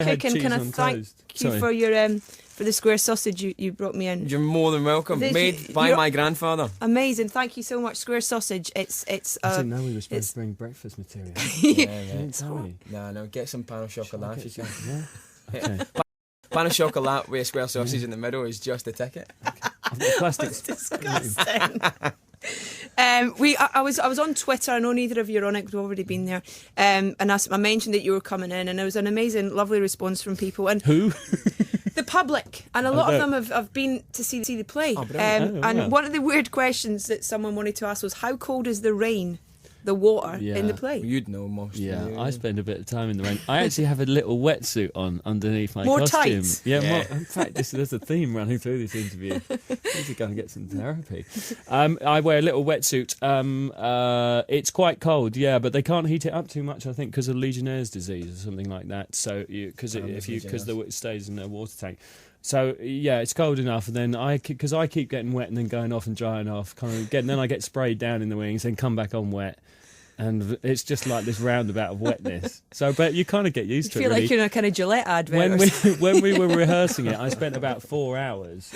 cooking, can I thank you for your for the square sausage you brought me in? You're more than welcome. Made by my grandfather. Amazing. Thank you so much. Square sausage. It's I didn't know we were supposed to bring breakfast material. No, get some pan au chocolat. Yeah. Okay. Pan au chocolat with a square sausage in the middle is just a ticket. Okay. I've got plastic. That's disgusting. I was on Twitter. I know neither of you are on it. We've already been there. And I mentioned that you were coming in, and there was an amazing, lovely response from people. And who? The public, and a lot of them have been to see the play. And one of the weird questions that someone wanted to ask was, how cold is the rain, the water in the play? You'd know most. Yeah, I spend a bit of time in the rain. I actually have a little wetsuit on underneath my more costume. Tights. Yeah. In fact, there's a theme running through this interview. I need to go and get some therapy. I wear a little wetsuit. It's quite cold, but they can't heat it up too much, I think, because of Legionnaire's disease or something like that. So because it stays in a water tank. So it's cold enough, and then because I keep getting wet and then going off and drying off, then I get sprayed down in the wings, then come back on wet. And it's just like this roundabout of wetness. So, but you kind of get used to it. You feel like you're in a kind of Gillette advert. When we were rehearsing it, I spent about 4 hours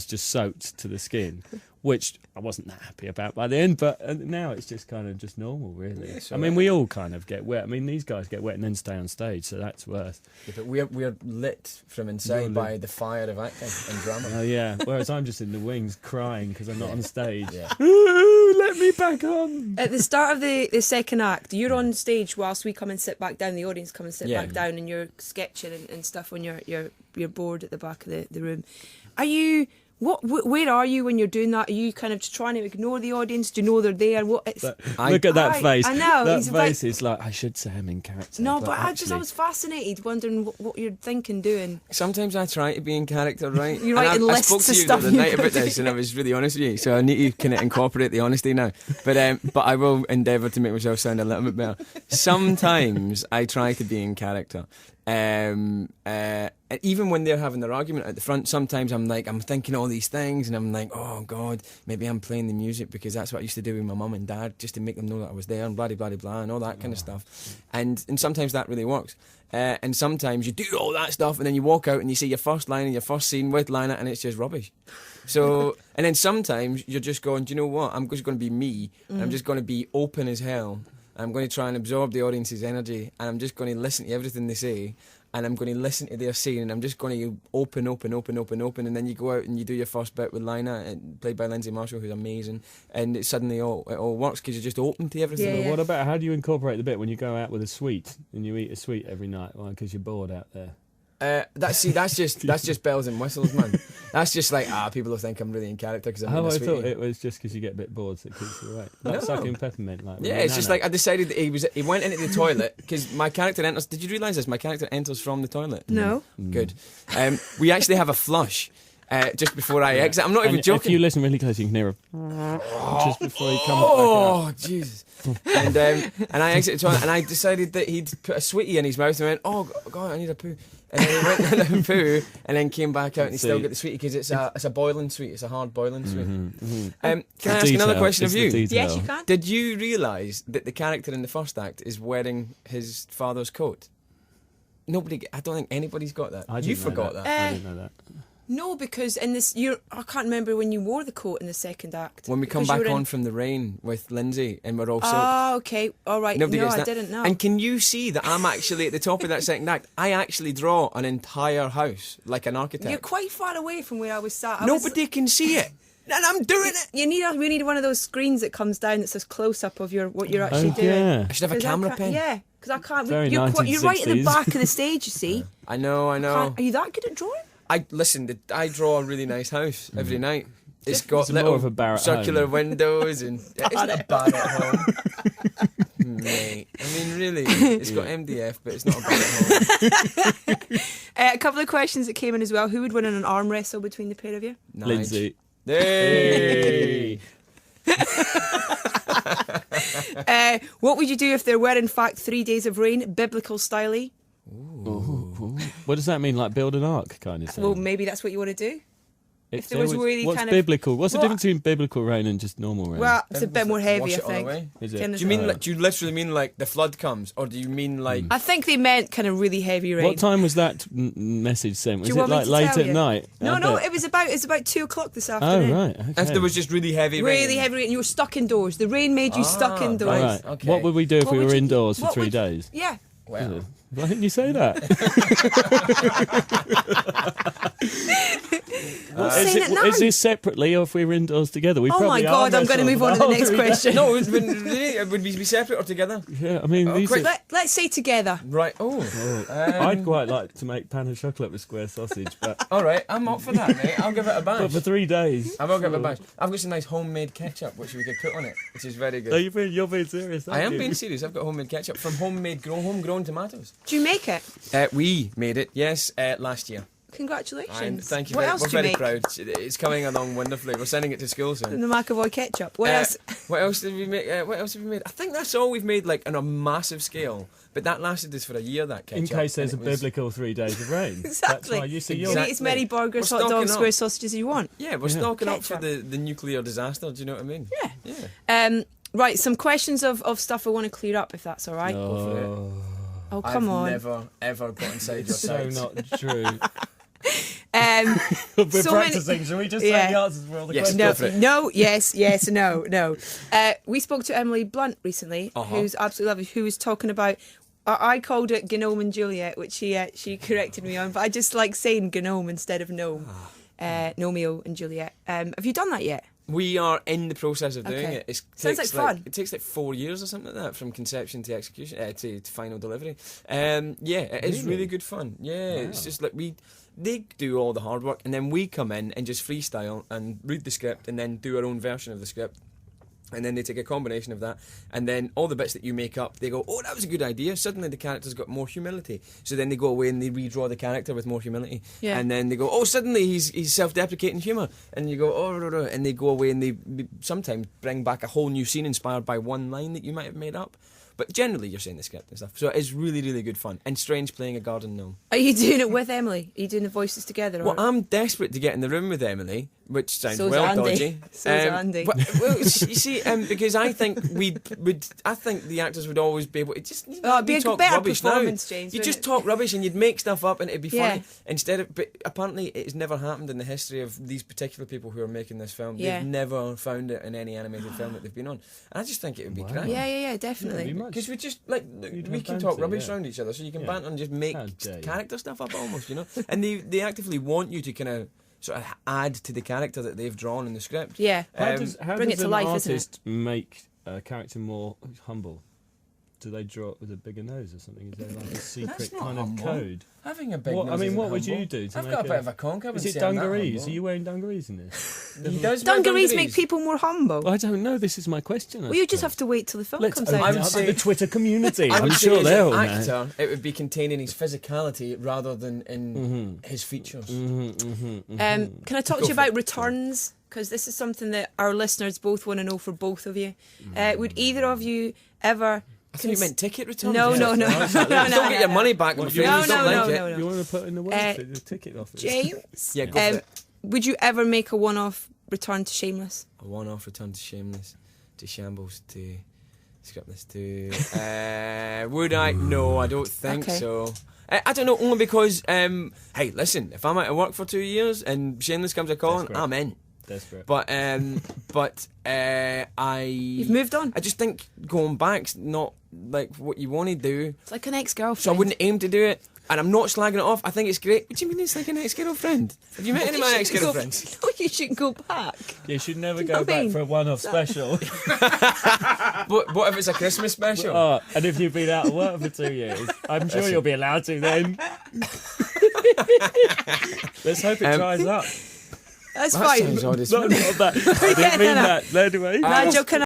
just soaked to the skin, which I wasn't that happy about by the end. But now it's just kind of just normal, really. Yeah, I mean, we all kind of get wet. I mean, these guys get wet and then stay on stage, so that's worse. Yeah, but we're lit from inside by the fire of acting and drama. Oh yeah. Whereas I'm just in the wings crying because I'm not on stage. Yeah. Ooh, let me back on. At the start of the second act, you're on stage whilst we come and sit back down. The audience come and sit back down, and you're sketching and stuff on your board at the back of the room. Are you? Where are you when you're doing that? Are you kind of just trying to ignore the audience? Do you know they're there? Look at that face. I know. That face is like, I should say I'm in character. No, but I was fascinated, wondering what you're thinking, doing. Sometimes I try to be in character, right? You're writing lists of stuff. I spoke to you the other night about this, and I was really honest with you, so I need to kind of incorporate the honesty now. But I will endeavour to make myself sound a little bit better. Sometimes I try to be in character. And even when they're having their argument at the front, sometimes I'm thinking all these things, and I'm like, oh God, maybe I'm playing the music because that's what I used to do with my mum and dad, just to make them know that I was there, and blah blah blah blah, and all that kind of stuff. And sometimes that really works. And sometimes you do all that stuff, and then you walk out and you see your first line and your first scene with Lina, and it's just rubbish. So, and then sometimes you're just going, do you know what? I'm just going to be me. And I'm just going to be open as hell. I'm going to try and absorb the audience's energy, and I'm just going to listen to everything they say, and I'm going to listen to their scene, and I'm just going to open, and then you go out and you do your first bit with Lina, played by Lindsay Marshall, who's amazing, and it suddenly all works because you're just open to everything. Yeah. What about, how do you incorporate the bit when you go out with a sweet and you eat a sweet every night because you're bored out there? That's just bells and whistles, man. That's just like, people will think I'm really in character because I'm I thought it was just because you get a bit bored, so it keeps you awake. Like sucking peppermint, like. Yeah, it's just like I decided that he went into the toilet because my character enters. Did you realise this? My character enters from the toilet. No. Good. We actually have a flush. Just before I exit. I'm not even joking. If you listen really close, you can hear a just before you come back out. Oh, Jesus. And I exited the toilet, and I decided that he'd put a sweetie in his mouth and went, oh, God, I need a poo. And then he went down the poo and then came back out and he still got the sweetie because it's a boiling sweet. It's a hard boiling sweet. Can I ask another question of you? Yes, you can. Did you realise that the character in the first act is wearing his father's coat? I don't think anybody's got that. You forgot that. I didn't know that. No, because in this, I can't remember when you wore the coat in the second act. When we come back on from the rain with Lindsay and we're all soaked. Oh, okay, all right. Nobody gets that. I didn't know. And can you see that I'm actually at the top of that second act? I actually draw an entire house like an architect. You're quite far away from where I was sat. Nobody can see it. And I'm doing it. We need one of those screens that comes down that says close up of what you're actually doing. Yeah. I should have a camera pen. Yeah, because I can't. Very You're right in the 1960s. back of the stage. You see. I know. Are you that good at drawing? I draw a really nice house every night. It's got more little of a Barrett circular home. windows and it's not a Barrett home. Mate, I mean, really, it's got MDF, but it's not a Barrett home. A couple of questions that came in as well. Who would win in an arm wrestle between the pair of you? Lindsay. Hey! What would you do if there were in fact 3 days of rain, biblical style-y? Ooh. What does that mean? Like build an ark kind of thing? Well, maybe that's what you want to do. If there was really what's kind biblical? What's the difference between biblical rain and just normal rain? Well, it's a bit more heavy, I Wash it all think. away? Is it? Kind of- Do you mean do you literally mean like the flood comes, or do you mean like? I think they meant kind of really heavy rain. What time was that message sent? Was you it want me like to late tell at you? night? No, I no, bet. it was about 2:00 this Oh afternoon. right. Okay. If there was just really heavy rain. Really heavy rain. You were stuck indoors. The rain made you stuck Ah, indoors. Right. Okay. What would we do if What we would were you- indoors for what 3 would- days? Yeah. Well, Why didn't you say that? Saying it now. Is this separately or if we were indoors together? We Oh my probably God, are I'm going to move on to the wrestling next for the whole question. no, would we be separate or together? 3 days. Yeah, I mean, these quick. are, Let's say together. Right. Oh. I'd quite like to make pan of chocolate with square sausage, but All right. I'm up for that, mate. I'll give it a bash. for 3 days. I will give it a bash. I've got some nice homemade ketchup which we could put on it, which is very No, good. you're being serious. I am being serious. I've got homemade ketchup from homegrown tomatoes. Do you make it? We made it, yes, last year. Congratulations. And thank you. What Very, else we're do you very make? proud. It's coming along wonderfully. We're sending it to school soon. The McAvoy ketchup. What else? What else did we make? What else have we made? I think that's all we've made, like on a massive scale. But that lasted us for a year. That ketchup. In case there's a and it was- biblical 3 days of rain. Exactly. That's why you see You your can Exactly. eat as many burgers, We're hot stocking dogs, up. square sausages as you want. Yeah, we're stocking up for Ketchup. the nuclear disaster. Do you know what I mean? Yeah. Yeah. Right, some questions of stuff I want to clear up, if that's all right. Oh, Oh, come I've on. never ever got inside your so sides. not true. Um, We're So many- practicing. Shall we just Yeah. say the answers for all the Yes. questions? Go no, for it. no, yes, no. We spoke to Emily Blunt recently, who's absolutely lovely, who was talking about. I called it Gnome and Juliet, which she corrected me on, but I just like saying Gnome instead of gnome. Gnomeo and Juliet. Have you done that yet? We are in the process of doing Okay. it. Sounds like fun. It takes like 4 years or something like that, from conception to execution, to final delivery. Yeah, it is really good fun. Yeah, it's just like they do all the hard work, and then we come in and just freestyle and read the script, and then do our own version of the script. And then they take a combination of that, and then all the bits that you make up, they go, oh, that was a good idea. Suddenly the character's got more humility. So then they go away and they redraw the character with more humility. Yeah. And then they go, oh, suddenly he's self-deprecating humour. And you go, oh, and they go away and they sometimes bring back a whole new scene inspired by one line that you might have made up. But generally you're saying the script and stuff. So it's really, really good fun. And strange playing a garden gnome. Are you doing it with Emily? Are you doing the voices together? Or? Well, I'm desperate to get in the room with Emily, which sounds So's well Andy. dodgy. So's Andy. Well, you see, because I think I think the actors would always be able to just it'd be a talk better rubbish performance, now. James, You wouldn't just it? talk rubbish and you'd make stuff up and it'd be funny. Yeah. Instead of, but apparently it has never happened in the history of these particular people who are making this film. Yeah. They've never found it in any animated film that they've been on. And I just think it would be great. Yeah, definitely. Pretty much. Because we just like You'd we have can talk banter, rubbish yeah. around each other, so you can Yeah. banter and just make How dare you. character stuff up almost, And they actively want you to kind of sort of add to the character that they've drawn in the script. Yeah. How does bring it to an life, isn't it? artist make a character more humble? Do they draw it with a bigger nose or something? Is there like a secret not kind humble. of code? Having a big What- nose I mean, isn't what would humble. you do to I've make got a a- bit of a conk. I Is wouldn't it say I'm that dungarees? humble. Are you wearing dungarees in this? He does wear Dungarees make people more humble. Well, I don't know. This is my question. Well, you just have to wait till the film Let's comes open out. would up say- the Twitter community. I I'm would say sure as they'll an know. actor, it would be contained in his physicality rather than in his features. Can I talk to you about returns? Because this is something that our listeners both want to know for both of you. Would either of you ever... I thought you meant ticket returns. No. Don't get your money back. I'm afraid. No, We don't no, like no, it. no. You want to put in the word the ticket office? James, Yeah, go for it. would you ever make a one-off return to Shameless? A one-off return to Shameless, to Shambles, to Scriptless, to... would I? No, I don't think Okay. so. I don't know, only because, hey, listen, if I'm out of work for 2 years and Shameless comes a calling, Desperate. I'm in. Desperate. But You've moved on. I just think going back's not like what you want to do. It's like an ex-girlfriend. So I wouldn't aim to do it. And I'm not slagging it off. I think it's great. What do you mean it's like an ex-girlfriend? Have you met any of my ex-girlfriends? No, you shouldn't go back. You should never you know go what I back mean? for a one-off special. What if it's a Christmas special? Oh, and if you've been out of work for 2 years, I'm sure you'll be allowed to then. Let's hope it dries up. That's That fine. sounds odd as Not that. I didn't mean that. Anyway. Nigel, can